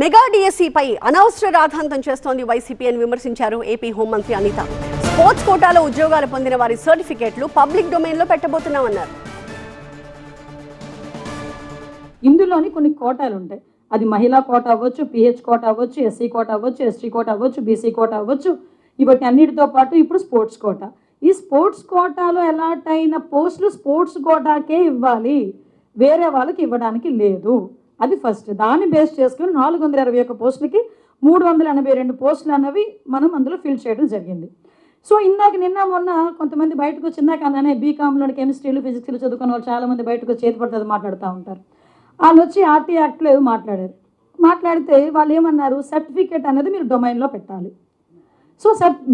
Mega డిఎస్సిపై అనవసర రాద్ధాంతం చేస్తోంది వైసీపీ అని విమర్శించారు ఏపీ హోంమంత్రి అనిత. స్పోర్ట్స్ కోటాలో ఉద్యోగాలు పొందిన వారి సర్టిఫికెట్లు పబ్లిక్ డొమైన్లో పెట్టబోతున్నామన్నారు. ఇందులోని కొన్ని కోటాలు ఉంటాయి. అది మహిళా కోట అవ్వచ్చు, పిహెచ్ కోట అవ్వచ్చు, ఎస్సీ కోట అవ్వచ్చు, ఎస్టీ కోట అవ్వచ్చు, బీసీ కోట అవ్వచ్చు. ఇవన్నీ అన్నిటితో పాటు ఇప్పుడు స్పోర్ట్స్ కోట. ఈ స్పోర్ట్స్ కోటాలో అలాట్ అయిన పోస్టులు స్పోర్ట్స్ కోటాకే ఇవ్వాలి, వేరే వాళ్ళకి ఇవ్వడానికి లేదు. అది ఫస్ట్. దాన్ని బేస్ చేసుకుని 421 పోస్టులకి 382 పోస్టులు అన్నవి మనం అందులో ఫిల్ చేయడం జరిగింది. సో నిన్న మొన్న కొంతమంది బయటకు వచ్చి ఇందాక అన్ననే బీకామ్లోని కెమిస్ట్రీలు ఫిజిక్స్లు చదువుకున్న వాళ్ళు చాలామంది బయటకు వచ్చి చేతి పడుతుంది మాట్లాడుతూ ఉంటారు. వాళ్ళు వచ్చి ఆర్టీ యాక్ట్లో మాట్లాడారు. మాట్లాడితే వాళ్ళు ఏమన్నారు, సర్టిఫికేట్ అనేది మీరు డొమైన్లో పెట్టాలి. సో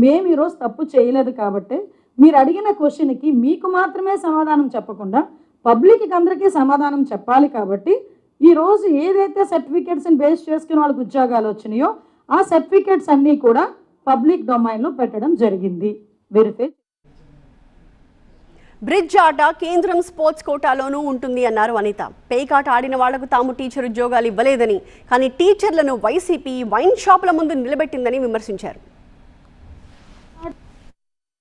మేము ఈరోజు తప్పు చేయలేదు కాబట్టి మీరు అడిగిన క్వశ్చన్కి మీకు మాత్రమే సమాధానం చెప్పకుండా పబ్లిక్కి అందరికీ సమాధానం చెప్పాలి. కాబట్టి ఈరోజు ఏదైతే సర్టిఫికేట్స్ని బేస్ చేసుకుని వాళ్ళకి ఉద్యోగాలు వచ్చినాయో ఆ సర్టిఫికేట్స్ అన్నీ కూడా పబ్లిక్ డొమైన్లో పెట్టడం జరిగింది. వెరిఫై. బ్రిడ్జ్ ఆట కేంద్రం స్పోర్ట్స్ కోటాలోనూ ఉంటుంది అన్నారు అనిత. పేకాట ఆడిన వాళ్లకు తాము టీచర్ ఉద్యోగాలు ఇవ్వలేదని, కానీ టీచర్లను వైసీపీ వైన్ షాపుల ముందు నిలబెట్టిందని విమర్శించారు.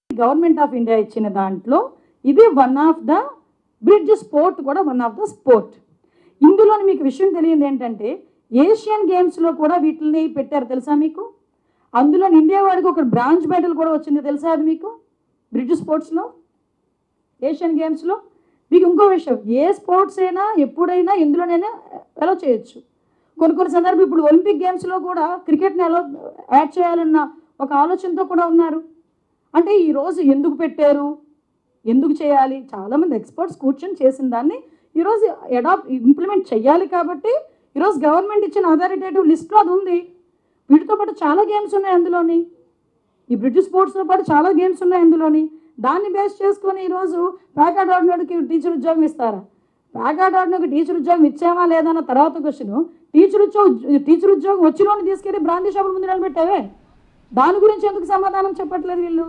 గవర్నమెంట్ ఆఫ్ ఇండియా ఇచ్చిన దాంట్లో ఇది one of the bridge sport కూడా వన్ ఆఫ్ ద స్పోర్ట్. ఇందులో మీకు విషయం తెలియదు ఏంటంటే ఏషియన్ గేమ్స్లో కూడా వీటిని పెట్టారు తెలుసా మీకు. అందులో ఇండియా వాడికి ఒక బ్రాంజ్ మెడల్ కూడా వచ్చింది తెలుసా అది మీకు. బ్రిడ్జ్ స్పోర్ట్స్లో ఏషియన్ గేమ్స్లో మీకు ఇంకో విషయం, ఏ స్పోర్ట్స్ అయినా ఎప్పుడైనా ఎందులోనైనా ఎలా చేయొచ్చు. కొన్ని సందర్భం ఇప్పుడు ఒలింపిక్ గేమ్స్లో కూడా క్రికెట్ని ఎలా యాడ్ చేయాలన్న ఒక ఆలోచనతో కూడా ఉన్నారు. అంటే ఈరోజు ఎందుకు పెట్టారు, ఎందుకు చేయాలి, చాలామంది ఎక్స్పర్ట్స్ కూర్చొని చేసిన దాన్ని ఈరోజు ఇంప్లిమెంట్ చేయాలి. కాబట్టి ఈరోజు గవర్నమెంట్ ఇచ్చిన అథారిటేటివ్ లిస్ట్లో అది ఉంది. వీటితో పాటు చాలా గేమ్స్ ఉన్నాయి అందులోని, ఈ బ్రిడ్జ్ స్పోర్ట్స్తో పాటు చాలా గేమ్స్ ఉన్నాయి అందులోని. దాన్ని బేస్ చేసుకొని ఈరోజు ప్యాకాట్ ఆడినోడికి టీచర్ ఉద్యోగం ఇస్తారా, ప్యాకాట్ ఆడినోడికి టీచర్ ఉద్యోగం ఇచ్చామా లేదన్న తర్వాత క్వశ్చన్, టీచర్ ఉద్యోగం వచ్చినోడిని తీసుకెళ్ళి బ్రాందీ షాపుల ముందు నిలబెట్టావే, దాని గురించి ఎందుకు సమాధానం చెప్పట్లేదు వీళ్ళు.